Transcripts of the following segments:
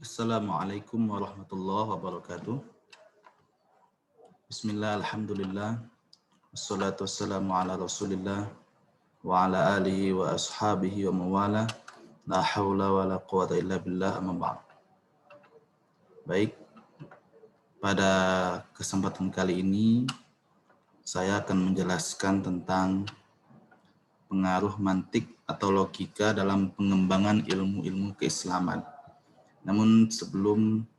Assalamualaikum warahmatullahi wabarakatuh. Bismillah, alhamdulillah. Wassalatu wassalamu ala rasulillah wa ala alihi wa ashabihi wa mawala. La hawla wa la quwata illa billah amma ba'd. Baik, pada kesempatan kali ini saya akan menjelaskan tentang pengaruh mantik atau logika dalam pengembangan ilmu-ilmu keislaman. Namun sebelum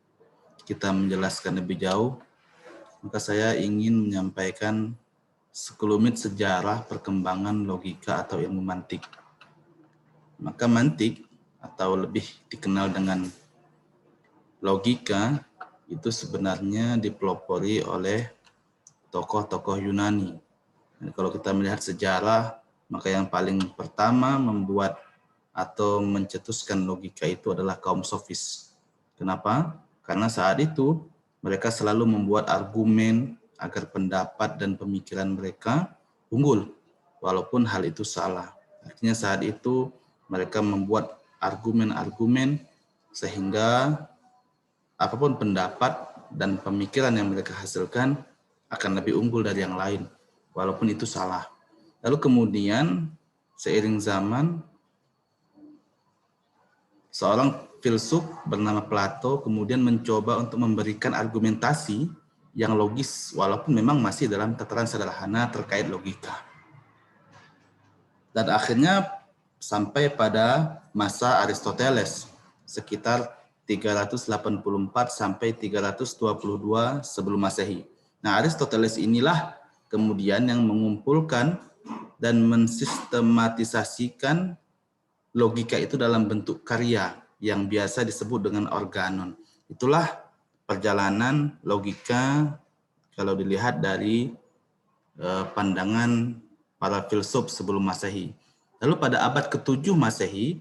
kita menjelaskan lebih jauh, maka saya ingin menyampaikan sekelumit sejarah perkembangan logika atau ilmu mantik. Maka mantik atau lebih dikenal dengan logika itu sebenarnya dipelopori oleh tokoh-tokoh Yunani. Dan kalau kita melihat sejarah, maka yang paling pertama membuat atau mencetuskan logika itu adalah kaum sofis. Kenapa? Karena saat itu mereka selalu membuat argumen agar pendapat dan pemikiran mereka unggul, walaupun hal itu salah. Artinya saat itu mereka membuat argumen-argumen sehingga apapun pendapat dan pemikiran yang mereka hasilkan akan lebih unggul dari yang lain, walaupun itu salah. Lalu kemudian seiring zaman, seorang filsuf bernama Plato kemudian mencoba untuk memberikan argumentasi yang logis walaupun memang masih dalam tataran sederhana terkait logika. Dan akhirnya sampai pada masa Aristoteles sekitar 384 sampai 322 sebelum Masehi. Nah, Aristoteles inilah kemudian yang mengumpulkan dan mensistematisasikan logika itu dalam bentuk karya yang biasa disebut dengan organon. Itulah perjalanan logika kalau dilihat dari pandangan para filsuf sebelum Masehi. Lalu pada abad ke-7 Masehi,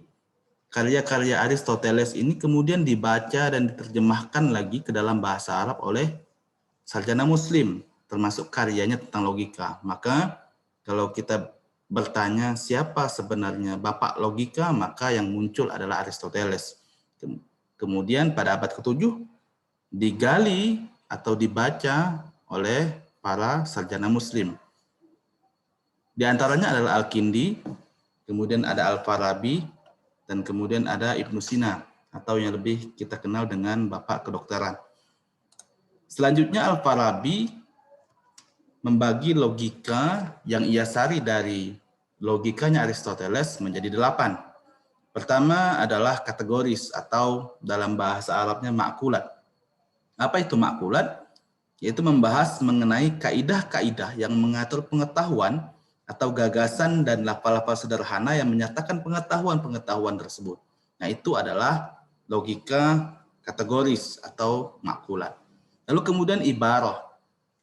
karya-karya Aristoteles ini kemudian dibaca dan diterjemahkan lagi ke dalam bahasa Arab oleh sarjana muslim, termasuk karyanya tentang logika. Maka kalau kita bertanya siapa sebenarnya bapak logika, maka yang muncul adalah Aristoteles. Kemudian pada abad ke-7 digali atau dibaca oleh para sarjana muslim. Di antaranya adalah Al-Kindi, kemudian ada Al-Farabi, dan kemudian ada Ibnu Sina, atau yang lebih kita kenal dengan bapak kedokteran. Selanjutnya Al-Farabi membagi logika yang ia sari dari logikanya Aristoteles menjadi 8. Pertama adalah kategoris atau dalam bahasa Arabnya ma'kulat. Apa itu ma'kulat? Yaitu membahas mengenai kaidah-kaidah yang mengatur pengetahuan atau gagasan dan lafal-lafal sederhana yang menyatakan pengetahuan-pengetahuan tersebut. Nah, itu adalah logika kategoris atau ma'kulat. Lalu kemudian ibarah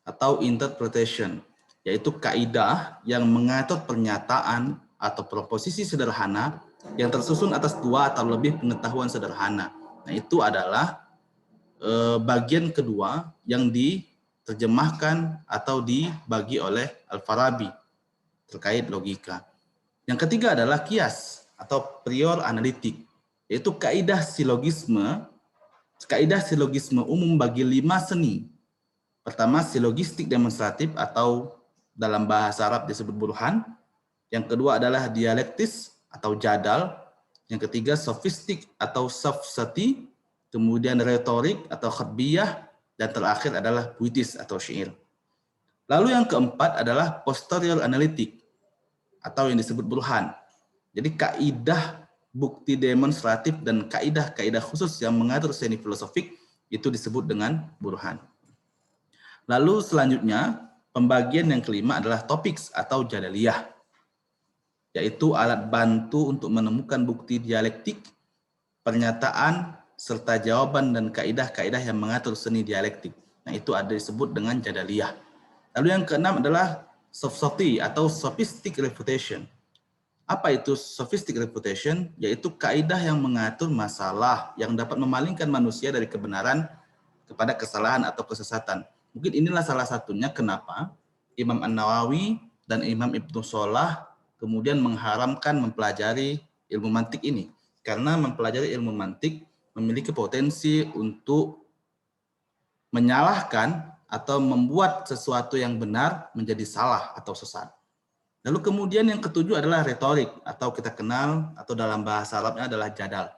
atau interpretation, yaitu kaidah yang mengatur pernyataan atau proposisi sederhana yang tersusun atas 2 atau lebih pengetahuan sederhana. Nah, itu adalah bagian kedua yang diterjemahkan atau dibagi oleh Al-Farabi terkait logika. Yang ketiga adalah kias atau prior analitik, yaitu kaidah silogisme umum bagi 5 seni. Pertama, silogistik demonstratif atau dalam bahasa Arab disebut burhan. Yang kedua adalah dialektis atau jadal. Yang ketiga, sofistik atau safsati. Kemudian retorik atau khatbiyah. Dan terakhir adalah puitis atau syair. Lalu yang keempat adalah posterior analitik atau yang disebut burhan. Jadi kaidah bukti demonstratif dan kaidah-kaidah khusus yang mengatur seni filosofik itu disebut dengan burhan. Lalu selanjutnya, pembagian yang kelima adalah topiks atau jadaliyah, yaitu alat bantu untuk menemukan bukti dialektik, pernyataan, serta jawaban dan kaidah-kaidah yang mengatur seni dialektik. Nah, itu ada disebut dengan jadaliyah. Lalu yang keenam adalah sofsoti atau sophistic refutation. Apa itu sophistic refutation? Yaitu kaidah yang mengatur masalah yang dapat memalingkan manusia dari kebenaran kepada kesalahan atau kesesatan. Mungkin inilah salah satunya kenapa Imam An-Nawawi dan Imam Ibnu Shalah kemudian mengharamkan mempelajari ilmu mantik ini. Karena mempelajari ilmu mantik memiliki potensi untuk menyalahkan atau membuat sesuatu yang benar menjadi salah atau sesat. Lalu kemudian yang ketujuh adalah retorik, atau kita kenal atau dalam bahasa Arabnya adalah jadal.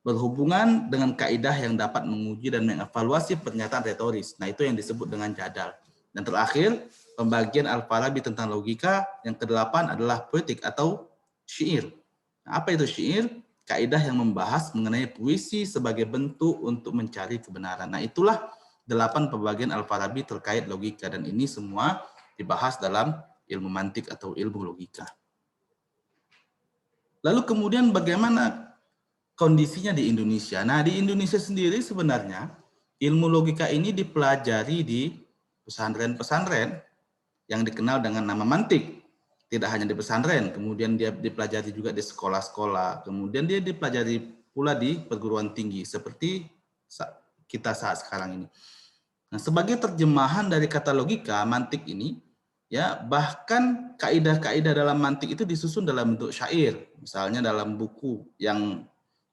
Berhubungan dengan kaidah yang dapat menguji dan mengevaluasi pernyataan retoris. Nah, itu yang disebut dengan jadal. Dan terakhir, pembagian Al-Farabi tentang logika. Yang kedelapan adalah poetik atau syair. Nah, apa itu syair? Kaidah yang membahas mengenai puisi sebagai bentuk untuk mencari kebenaran. Nah, itulah 8 pembagian Al-Farabi terkait logika, dan ini semua dibahas dalam ilmu mantik atau ilmu logika. Lalu kemudian bagaimana kondisinya di Indonesia? Nah, di Indonesia sendiri sebenarnya ilmu logika ini dipelajari di pesantren-pesantren yang dikenal dengan nama mantik. Tidak hanya di pesantren, kemudian dia dipelajari juga di sekolah-sekolah, kemudian dia dipelajari pula di perguruan tinggi seperti kita saat sekarang ini. Nah, sebagai terjemahan dari kata logika, mantik ini, ya, bahkan kaidah-kaidah dalam mantik itu disusun dalam bentuk syair, misalnya dalam buku yang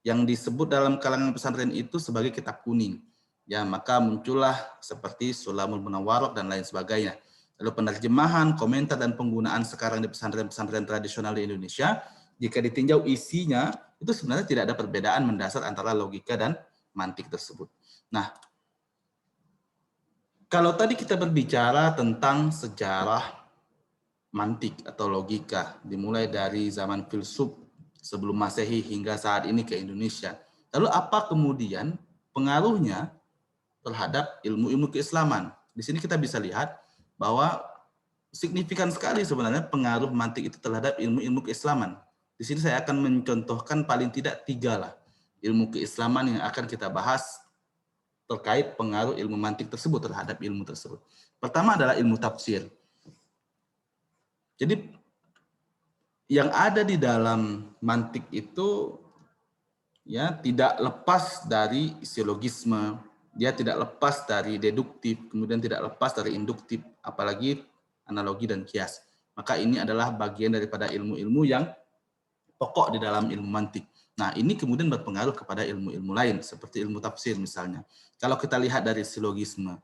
disebut dalam kalangan pesantren itu sebagai kitab kuning. Ya, maka muncullah seperti Sulamul Munawwarah dan lain sebagainya. Lalu penerjemahan, komentar, dan penggunaan sekarang di pesantren-pesantren tradisional di Indonesia, jika ditinjau isinya, itu sebenarnya tidak ada perbedaan mendasar antara logika dan mantik tersebut. Nah, kalau tadi kita berbicara tentang sejarah mantik atau logika, dimulai dari zaman filsuf sebelum Masehi hingga saat ini ke Indonesia. Lalu apa kemudian pengaruhnya terhadap ilmu-ilmu keislaman? Di sini kita bisa lihat bahwa signifikan sekali sebenarnya pengaruh mantik itu terhadap ilmu-ilmu keislaman. Di sini saya akan mencontohkan paling tidak 3 lah ilmu keislaman yang akan kita bahas terkait pengaruh ilmu mantik tersebut terhadap ilmu tersebut. Pertama adalah ilmu tafsir. Jadi yang ada di dalam mantik itu ya tidak lepas dari silogisme, dia tidak lepas dari deduktif, kemudian tidak lepas dari induktif, apalagi analogi dan kias. Maka ini adalah bagian daripada ilmu-ilmu yang pokok di dalam ilmu mantik. Nah, ini kemudian berpengaruh kepada ilmu-ilmu lain, seperti ilmu tafsir misalnya. Kalau kita lihat dari silogisme.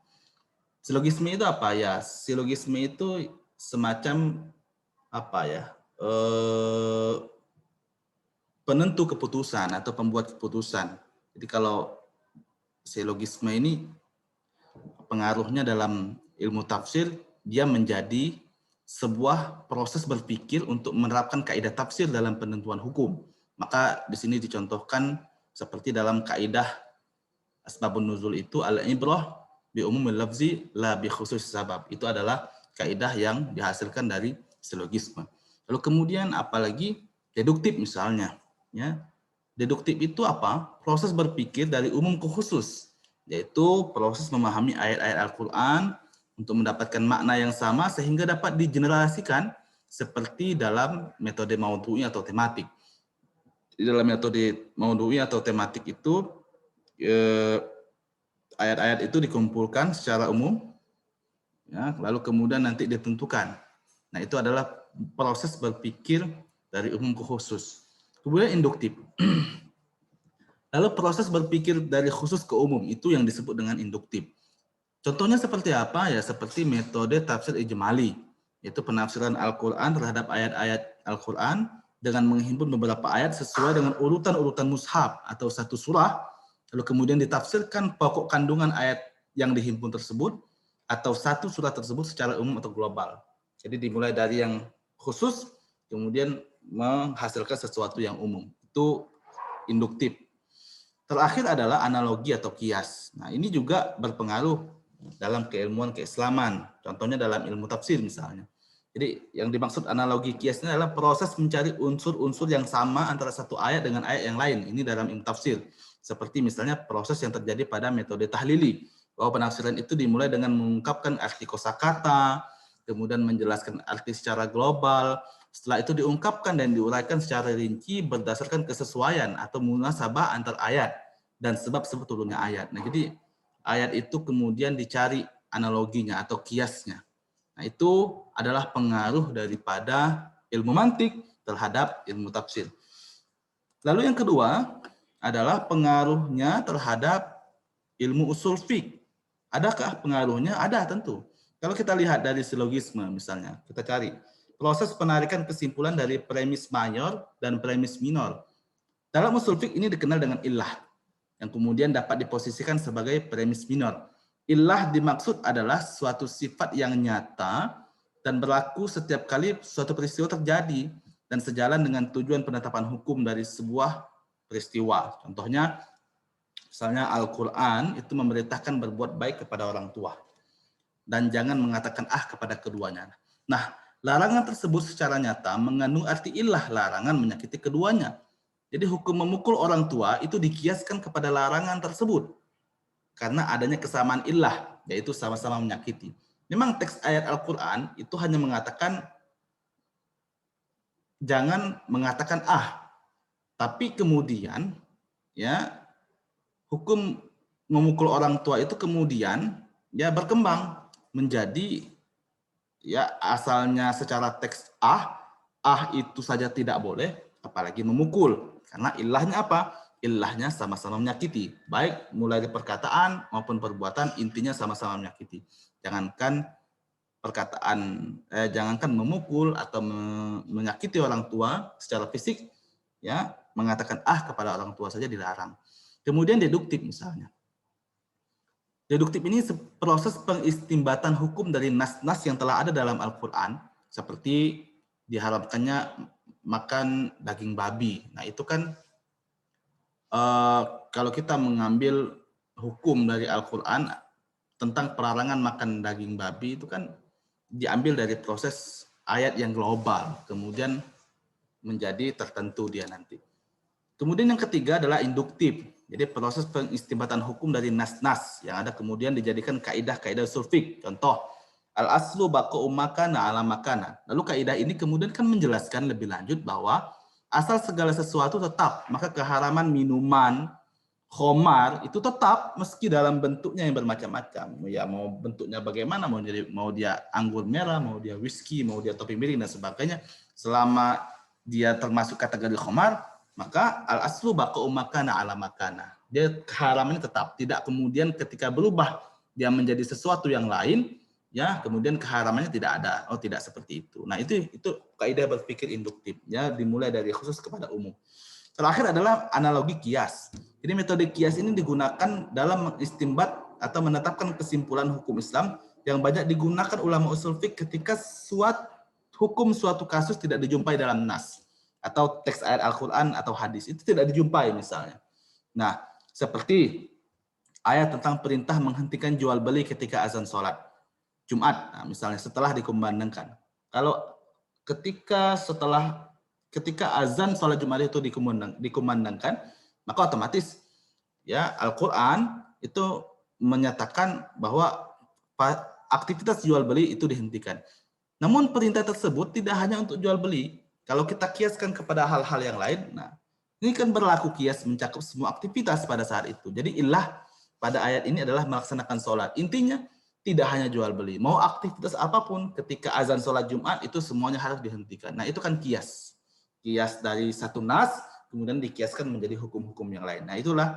Silogisme itu apa ya? Silogisme itu semacam apa ya? Penentu keputusan atau pembuat keputusan. Jadi kalau silogisme ini pengaruhnya dalam ilmu tafsir, dia menjadi sebuah proses berpikir untuk menerapkan kaidah tafsir dalam penentuan hukum. Maka di sini dicontohkan seperti dalam kaidah asbabun nuzul itu al-ibrah bi umumil lafzi la bi khusus sabab. Itu adalah kaidah yang dihasilkan dari silogisme. Lalu kemudian apalagi deduktif misalnya, ya. Deduktif itu apa? Proses berpikir dari umum ke khusus, yaitu proses memahami ayat-ayat Al-Qur'an untuk mendapatkan makna yang sama sehingga dapat digeneralisasikan seperti dalam metode maudhu'i atau tematik. Di dalam metode maudhu'i atau tematik itu ayat-ayat itu dikumpulkan secara umum, ya, lalu kemudian nanti ditentukan. Nah, itu adalah proses berpikir dari umum ke khusus. Kemudian induktif. Lalu proses berpikir dari khusus ke umum itu yang disebut dengan induktif. Contohnya seperti apa? Ya, seperti metode tafsir ijmali, yaitu penafsiran Al-Quran terhadap ayat-ayat Al-Quran dengan menghimpun beberapa ayat sesuai dengan urutan-urutan mushaf atau satu surah, lalu kemudian ditafsirkan pokok kandungan ayat yang dihimpun tersebut atau satu surah tersebut secara umum atau global. Jadi dimulai dari yang khusus, kemudian menghasilkan sesuatu yang umum. Itu induktif. Terakhir adalah analogi atau kias. Nah, ini juga berpengaruh dalam keilmuan keislaman. Contohnya dalam ilmu tafsir misalnya. Jadi yang dimaksud analogi kias ini adalah proses mencari unsur-unsur yang sama antara satu ayat dengan ayat yang lain. Ini dalam ilmu tafsir. Seperti misalnya proses yang terjadi pada metode tahlili. Bahwa penafsiran itu dimulai dengan mengungkapkan arti kosakata, kemudian menjelaskan arti secara global. Setelah itu diungkapkan dan diuraikan secara rinci berdasarkan kesesuaian atau munasabah antar ayat dan sebab-sebab turunnya ayat. Nah, jadi ayat itu kemudian dicari analoginya atau kiasnya. Nah, itu adalah pengaruh daripada ilmu mantik terhadap ilmu tafsir. Lalu yang kedua adalah pengaruhnya terhadap ilmu usul fiqh. Adakah pengaruhnya? Ada tentu. Kalau kita lihat dari silogisme misalnya, kita cari proses penarikan kesimpulan dari premis mayor dan premis minor. Dalam usul fiqh ini dikenal dengan illah, yang kemudian dapat diposisikan sebagai premis minor. Illah dimaksud adalah suatu sifat yang nyata dan berlaku setiap kali suatu peristiwa terjadi dan sejalan dengan tujuan penetapan hukum dari sebuah peristiwa. Contohnya, misalnya Al-Quran itu memerintahkan berbuat baik kepada orang tua dan jangan mengatakan kepada keduanya. Nah, larangan tersebut secara nyata mengandung arti illah, larangan menyakiti keduanya. Jadi hukum memukul orang tua itu dikiaskan kepada larangan tersebut karena adanya kesamaan illah, yaitu sama-sama menyakiti. Memang teks ayat Al-Quran itu hanya mengatakan jangan mengatakan tapi kemudian ya hukum memukul orang tua itu kemudian ya berkembang menjadi ya asalnya secara teks itu saja tidak boleh, apalagi memukul, karena ilahnya apa? Ilahnya sama-sama menyakiti, baik mulai dari perkataan maupun perbuatan, intinya sama-sama menyakiti. Jangankan jangankan memukul atau menyakiti orang tua secara fisik, ya mengatakan kepada orang tua saja dilarang. Kemudian deduktif misalnya. Deduktif ini proses pengistimbatan hukum dari nas-nas yang telah ada dalam Al-Quran, seperti diharapkannya makan daging babi. Nah itu kan kalau kita mengambil hukum dari Al-Quran tentang pelarangan makan daging babi itu kan diambil dari proses ayat yang global, kemudian menjadi tertentu dia nanti. Kemudian yang ketiga adalah induktif, jadi proses pengistimbatan hukum dari nas-nas yang ada kemudian dijadikan kaidah-kaidah usul fiqh. Contoh, al-aslu baqa'u makana ala makana. Lalu kaidah ini kemudian kan menjelaskan lebih lanjut bahwa asal segala sesuatu tetap, maka keharaman minuman khomar itu tetap meski dalam bentuknya yang bermacam-macam. Ya mau bentuknya bagaimana, mau dia anggur merah, mau dia whisky, mau dia topi miring dan sebagainya, selama dia termasuk kategori khomar, maka al-aslu baqa'u makana ala makana. Dia keharamannya tetap, tidak kemudian ketika berubah dia menjadi sesuatu yang lain, ya kemudian keharamannya tidak ada. Oh, tidak seperti itu. Nah, itu kaidah berpikir induktif, ya dimulai dari khusus kepada umum. Terakhir adalah analogi kias. Jadi metode kias ini digunakan dalam mengistimbat atau menetapkan kesimpulan hukum Islam yang banyak digunakan ulama usul fiqh ketika hukum suatu kasus tidak dijumpai dalam nas atau teks ayat Al-Quran atau hadis, itu tidak dijumpai misalnya. Nah, seperti ayat tentang perintah menghentikan jual beli ketika azan sholat Jumat, nah, misalnya setelah dikumandangkan. Kalau ketika azan sholat Jumat itu dikumandangkan, maka otomatis ya Al-Quran itu menyatakan bahwa aktivitas jual beli itu dihentikan. Namun perintah tersebut tidak hanya untuk jual beli. Kalau kita kiaskan kepada hal-hal yang lain, nah ini kan berlaku kias mencakup semua aktivitas pada saat itu. Jadi illah pada ayat ini adalah melaksanakan sholat. Intinya tidak hanya jual beli, mau aktivitas apapun ketika azan sholat Jumat itu semuanya harus dihentikan. Nah itu kan kias dari satu nas kemudian dikiaskan menjadi hukum-hukum yang lain. Nah itulah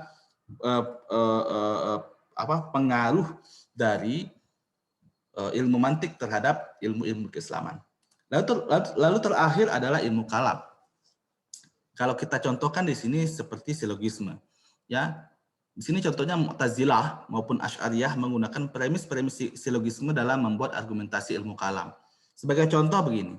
pengaruh dari ilmu mantik terhadap ilmu-ilmu keislaman. Lalu terakhir adalah ilmu kalam. Kalau kita contohkan di sini seperti silogisme, ya di sini contohnya Mu'tazilah maupun Asy'ariyah menggunakan premis-premis silogisme dalam membuat argumentasi ilmu kalam. Sebagai contoh begini,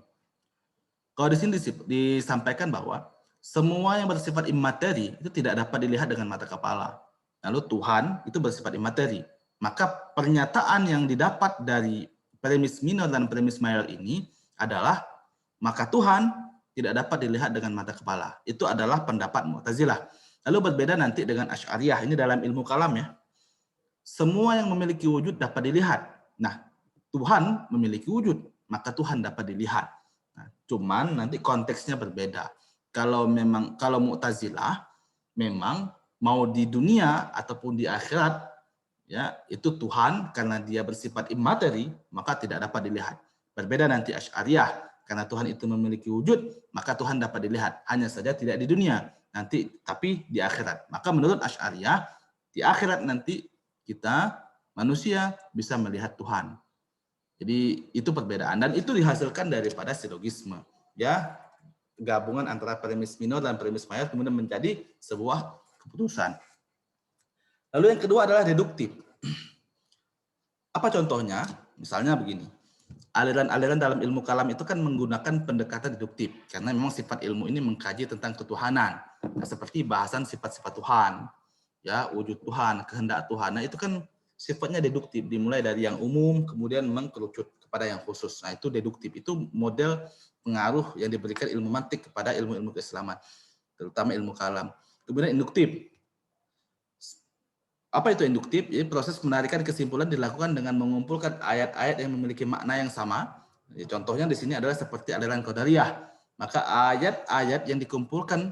kalau di sini disampaikan bahwa semua yang bersifat imateri itu tidak dapat dilihat dengan mata kepala. Lalu Tuhan itu bersifat imateri. Maka pernyataan yang didapat dari premis minor dan premis mayor ini adalah maka Tuhan tidak dapat dilihat dengan mata kepala. Itu adalah pendapat Mu'tazilah. Lalu berbeda nanti dengan Asy'ariyah, ini dalam ilmu kalam ya. Semua yang memiliki wujud dapat dilihat. Nah, Tuhan memiliki wujud, maka Tuhan dapat dilihat. Nah, cuman nanti konteksnya berbeda. Kalau Mu'tazilah memang mau di dunia ataupun di akhirat, ya itu Tuhan karena dia bersifat imateri maka tidak dapat dilihat. Berbeda nanti Asy'ariyah, Karena Tuhan itu memiliki wujud, maka Tuhan dapat dilihat. Hanya saja tidak di dunia, nanti tapi di akhirat. Maka menurut Asy'ariyah, di akhirat nanti kita manusia bisa melihat Tuhan. Jadi itu perbedaan, dan itu dihasilkan daripada silogisme, ya, gabungan antara premis minor dan premis mayor kemudian menjadi sebuah keputusan. Lalu yang kedua adalah deduktif. Apa contohnya? Misalnya begini. Aliran-aliran dalam ilmu kalam itu kan menggunakan pendekatan deduktif karena memang sifat ilmu ini mengkaji tentang ketuhanan. Nah, seperti bahasan sifat-sifat Tuhan, ya, wujud Tuhan, kehendak Tuhan. Nah, itu kan sifatnya deduktif, dimulai dari yang umum kemudian mengkerucut kepada yang khusus. Nah, itu deduktif. Itu model pengaruh yang diberikan ilmu mantik kepada ilmu-ilmu keislaman, terutama ilmu kalam. Kemudian induktif. Apa itu induktif? Jadi proses menarikan kesimpulan dilakukan dengan mengumpulkan ayat-ayat yang memiliki makna yang sama. Jadi, contohnya di sini adalah seperti aliran Qadariyah. Maka ayat-ayat yang dikumpulkan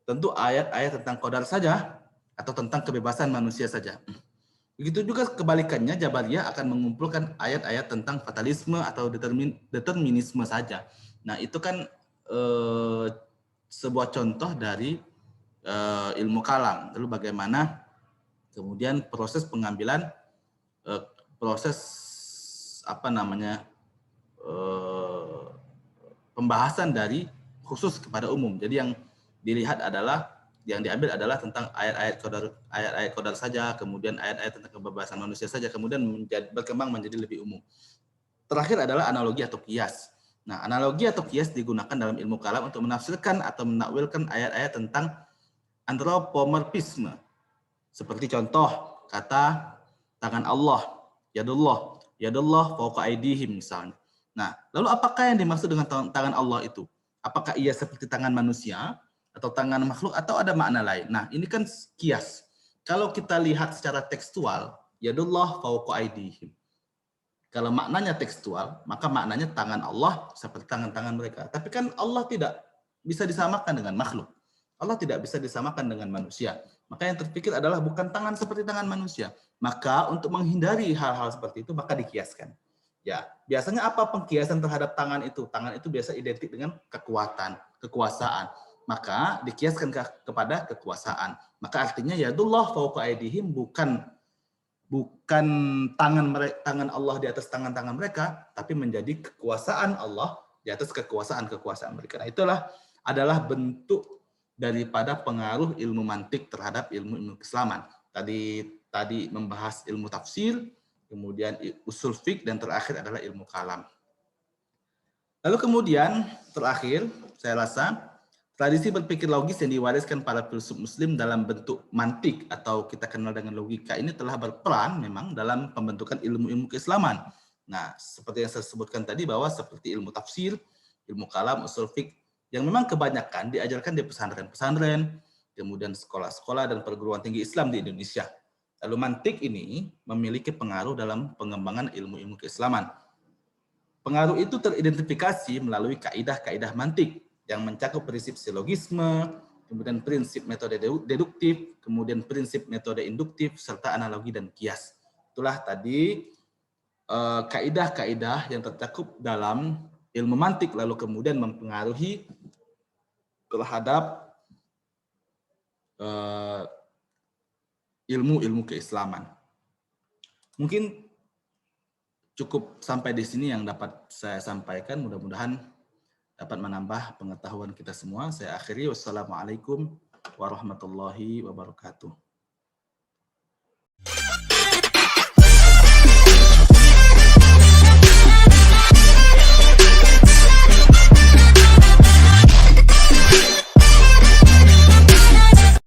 tentu ayat-ayat tentang qadar saja atau tentang kebebasan manusia saja. Begitu juga kebalikannya, Jabariyah akan mengumpulkan ayat-ayat tentang fatalisme atau determinisme saja. Nah, itu kan sebuah contoh dari ilmu kalam. Lalu bagaimana kemudian proses pengambilan, proses pembahasan dari khusus kepada umum. Jadi yang dilihat adalah, yang diambil adalah tentang ayat-ayat qadar saja, kemudian ayat-ayat tentang kebebasan manusia saja, kemudian berkembang menjadi lebih umum. Terakhir adalah analogi atau kias. Nah, analogi atau kias digunakan dalam ilmu kalam untuk menafsirkan atau menakwilkan ayat-ayat tentang antropomorfisme. Seperti contoh kata tangan Allah, yadullah fawqa aydihim misalnya. Nah, lalu apakah yang dimaksud dengan tangan Allah itu? Apakah ia seperti tangan manusia atau tangan makhluk atau ada makna lain? Nah, ini kan kias. Kalau kita lihat secara tekstual, yadullah fawqa aydihim. Kalau maknanya tekstual, maka maknanya tangan Allah seperti tangan-tangan mereka. Tapi kan Allah tidak bisa disamakan dengan makhluk. Allah tidak bisa disamakan dengan manusia. Maka yang terpikir adalah bukan tangan seperti tangan manusia. Maka untuk menghindari hal-hal seperti itu, maka dikiaskan. Ya, biasanya apa pengkiasan terhadap tangan itu? Tangan itu biasa identik dengan kekuatan, kekuasaan. Maka dikiaskan kepada kekuasaan. Maka artinya yadullah fawqa aydihim bukan tangan Allah di atas tangan-tangan mereka, tapi menjadi kekuasaan Allah di atas kekuasaan mereka. Nah, itulah adalah bentuk daripada pengaruh ilmu mantik terhadap ilmu keislaman. Tadi membahas ilmu tafsir, kemudian usul fiqh, dan terakhir adalah ilmu kalam. Lalu kemudian terakhir, saya rasa tradisi berpikir logis yang diwariskan para filsuf muslim dalam bentuk mantik atau kita kenal dengan logika ini telah berperan memang dalam pembentukan ilmu-ilmu keislaman. Nah, seperti yang saya sebutkan tadi bahwa seperti ilmu tafsir, ilmu kalam, usul fiqh, yang memang kebanyakan diajarkan di pesantren-pesantren, kemudian sekolah-sekolah dan perguruan tinggi Islam di Indonesia. Lalu mantik ini memiliki pengaruh dalam pengembangan ilmu-ilmu keislaman. Pengaruh itu teridentifikasi melalui kaidah-kaidah mantik yang mencakup prinsip silogisme, kemudian prinsip metode deduktif, kemudian prinsip metode induktif, serta analogi dan kias. Itulah tadi kaidah-kaidah yang tercakup dalam ilmu mantik, lalu kemudian mempengaruhi terhadap ilmu-ilmu keislaman. Mungkin cukup sampai di sini yang dapat saya sampaikan. Mudah-mudahan dapat menambah pengetahuan kita semua. Saya akhiri. Wassalamualaikum warahmatullahi wabarakatuh.